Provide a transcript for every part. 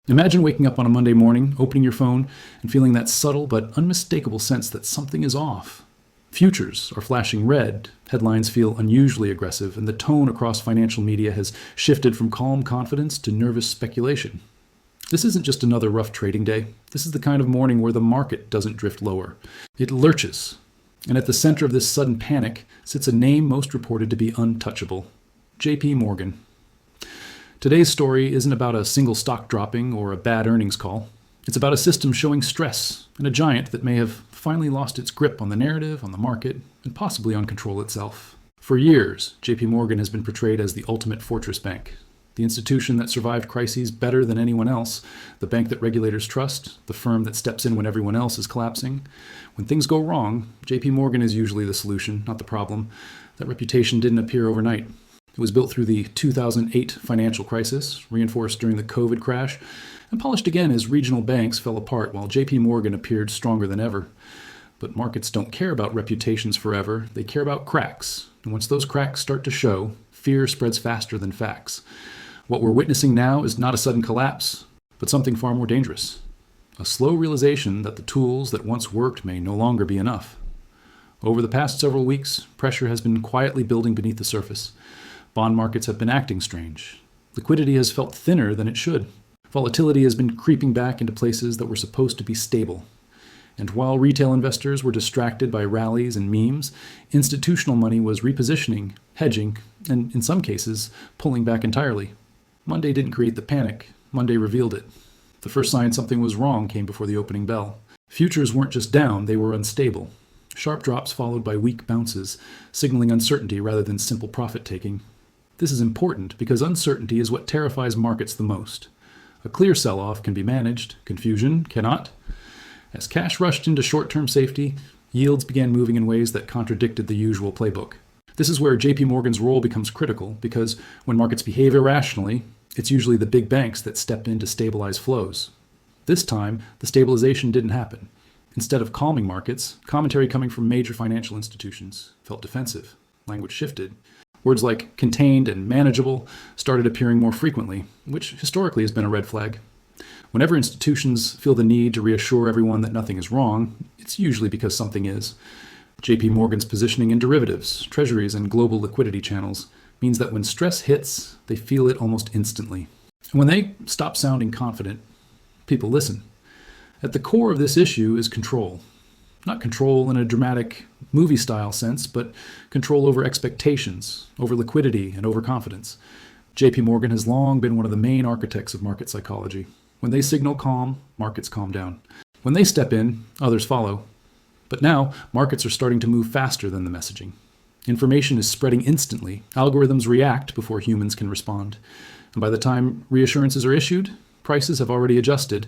Imagine waking up on a Monday morning, opening your phone, and feeling that subtle but unmistakable sense that something is off. Futures are flashing red, headlines feel unusually aggressive, and the tone across financial media has shifted from calm confidence to nervous speculation. This isn't just another rough trading day. This is the kind of morning where the market doesn't drift lower. It lurches. And at the center of this sudden panic sits a name most reported to be untouchable: JP Morgan. Today's story isn't about a single stock dropping or a bad earnings call. It's about a system showing stress and a giant that may have finally lost its grip on the narrative, on the market, and possibly on control itself. For years, JP Morgan has been portrayed as the ultimate fortress bank, the institution that survived crises better than anyone else, the bank that regulators trust, the firm that steps in when everyone else is collapsing. When things go wrong, JP Morgan is usually the solution, not the problem. That reputation didn't appear overnight. It was built through the 2008 financial crisis, reinforced during the COVID crash, and polished again as regional banks fell apart while JP Morgan appeared stronger than ever. But markets don't care about reputations forever. They care about cracks. And once those cracks start to show, fear spreads faster than facts. What we're witnessing now is not a sudden collapse, but something far more dangerous. A slow realization that the tools that once worked may no longer be enough. Over the past several weeks, pressure has been quietly building beneath the surface. Bond markets have been acting strange. Liquidity has felt thinner than it should. Volatility has been creeping back into places that were supposed to be stable. And while retail investors were distracted by rallies and memes, institutional money was repositioning, hedging, and in some cases, pulling back entirely. Monday didn't create the panic. Monday revealed it. The first sign something was wrong came before the opening bell. Futures weren't just down, they were unstable. Sharp drops followed by weak bounces, signaling uncertainty rather than simple profit-taking. This is important because uncertainty is what terrifies markets the most. A clear sell-off can be managed, confusion cannot. As cash rushed into short-term safety, yields began moving in ways that contradicted the usual playbook. This is where JP Morgan's role becomes critical because when markets behave irrationally, it's usually the big banks that step in to stabilize flows. This time, the stabilization didn't happen. Instead of calming markets, commentary coming from major financial institutions felt defensive. Language shifted. Words like contained and manageable started appearing more frequently, which historically has been a red flag. Whenever institutions feel the need to reassure everyone that nothing is wrong, it's usually because something is. JP Morgan's positioning in derivatives, treasuries, and global liquidity channels means that when stress hits, they feel it almost instantly. And when they stop sounding confident, people listen. At the core of this issue is control. Not control in a dramatic movie-style sense, but control over expectations, over liquidity, and over confidence. JP Morgan has long been one of the main architects of market psychology. When they signal calm, markets calm down. When they step in, others follow. But now, markets are starting to move faster than the messaging. Information is spreading instantly. Algorithms react before humans can respond. And by the time reassurances are issued, prices have already adjusted.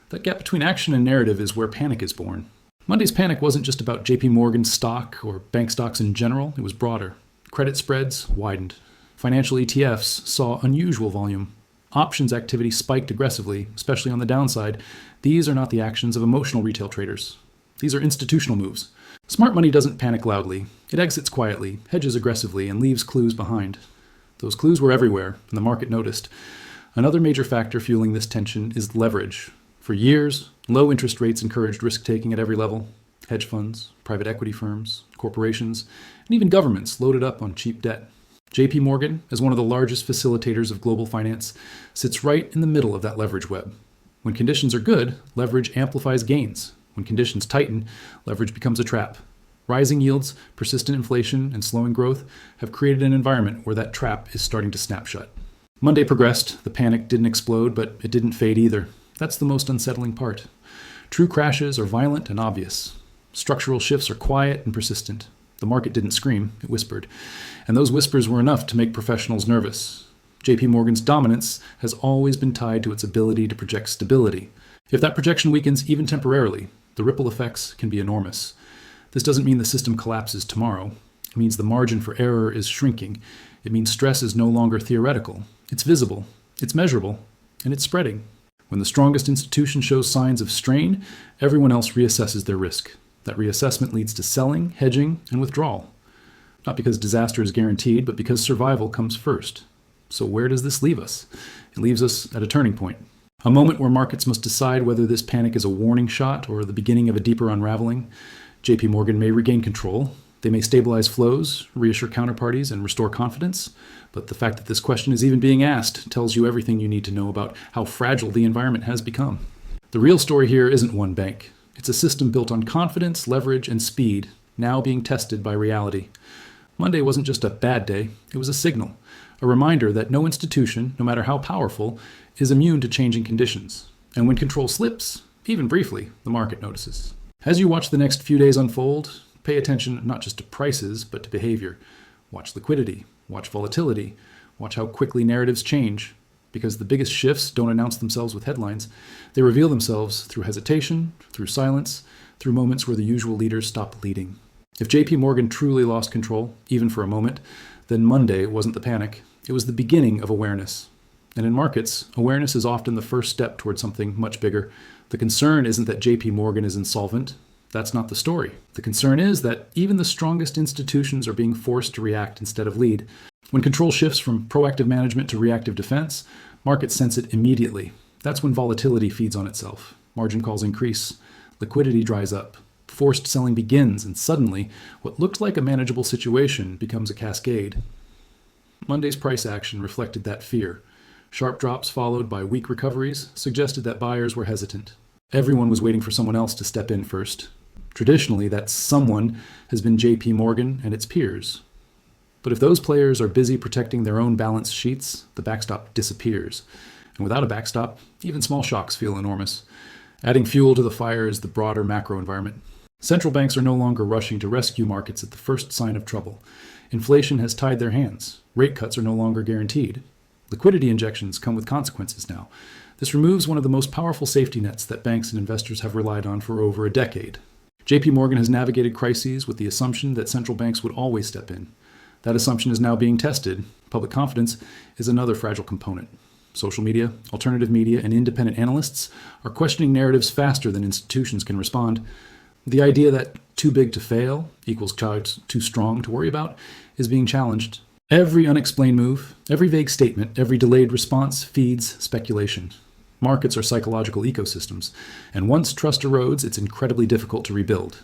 That gap between action and narrative is where panic is born. Monday's panic wasn't just about JP Morgan's stock or bank stocks in general, it was broader. Credit spreads widened. Financial ETFs saw unusual volume. Options activity spiked aggressively, especially on the downside. These are not the actions of emotional retail traders. These are institutional moves. Smart money doesn't panic loudly. It exits quietly, hedges aggressively, and leaves clues behind. Those clues were everywhere, and the market noticed. Another major factor fueling this tension is leverage. For years, low interest rates encouraged risk-taking at every level. Hedge funds, private equity firms, corporations, and even governments loaded up on cheap debt. JP Morgan, as one of the largest facilitators of global finance, sits right in the middle of that leverage web. When conditions are good, leverage amplifies gains. When conditions tighten, leverage becomes a trap. Rising yields, persistent inflation, and slowing growth have created an environment where that trap is starting to snap shut. Monday progressed. The panic didn't explode, but it didn't fade either. That's the most unsettling part. True crashes are violent and obvious. Structural shifts are quiet and persistent. The market didn't scream, it whispered. And those whispers were enough to make professionals nervous. JP Morgan's dominance has always been tied to its ability to project stability. If that projection weakens even temporarily, the ripple effects can be enormous. This doesn't mean the system collapses tomorrow. It means the margin for error is shrinking. It means stress is no longer theoretical. It's visible, it's measurable, and it's spreading. When the strongest institution shows signs of strain, everyone else reassesses their risk. That reassessment leads to selling, hedging, and withdrawal. Not because disaster is guaranteed, but because survival comes first. So where does this leave us? It leaves us at a turning point. A moment where markets must decide whether this panic is a warning shot or the beginning of a deeper unraveling. JP Morgan may regain control. They may stabilize flows, reassure counterparties, and restore confidence. But the fact that this question is even being asked tells you everything you need to know about how fragile the environment has become. The real story here isn't one bank. It's a system built on confidence, leverage, and speed, now being tested by reality. Monday wasn't just a bad day, it was a signal, a reminder that no institution, no matter how powerful, is immune to changing conditions. And when control slips, even briefly, the market notices. As you watch the next few days unfold, pay attention not just to prices, but to behavior. Watch liquidity, watch volatility, watch how quickly narratives change. Because the biggest shifts don't announce themselves with headlines. They reveal themselves through hesitation, through silence, through moments where the usual leaders stop leading. If JP Morgan truly lost control, even for a moment, then Monday wasn't the panic. It was the beginning of awareness. And in markets, awareness is often the first step towards something much bigger. The concern isn't that JP Morgan is insolvent. That's not the story. The concern is that even the strongest institutions are being forced to react instead of lead. When control shifts from proactive management to reactive defense, markets sense it immediately. That's when volatility feeds on itself. Margin calls increase. Liquidity dries up. Forced selling begins, and suddenly, what looked like a manageable situation becomes a cascade. Monday's price action reflected that fear. Sharp drops followed by weak recoveries suggested that buyers were hesitant. Everyone was waiting for someone else to step in first. Traditionally, that someone has been JP Morgan and its peers. But if those players are busy protecting their own balance sheets, the backstop disappears. And without a backstop, even small shocks feel enormous. Adding fuel to the fire is the broader macro environment. Central banks are no longer rushing to rescue markets at the first sign of trouble. Inflation has tied their hands. Rate cuts are no longer guaranteed. Liquidity injections come with consequences now. This removes one of the most powerful safety nets that banks and investors have relied on for over a decade. JP Morgan has navigated crises with the assumption that central banks would always step in. That assumption is now being tested. Public confidence is another fragile component. Social media, alternative media, and independent analysts are questioning narratives faster than institutions can respond. The idea that too big to fail equals too strong to worry about is being challenged. Every unexplained move, every vague statement, every delayed response feeds speculation. Markets are psychological ecosystems, and once trust erodes, it's incredibly difficult to rebuild.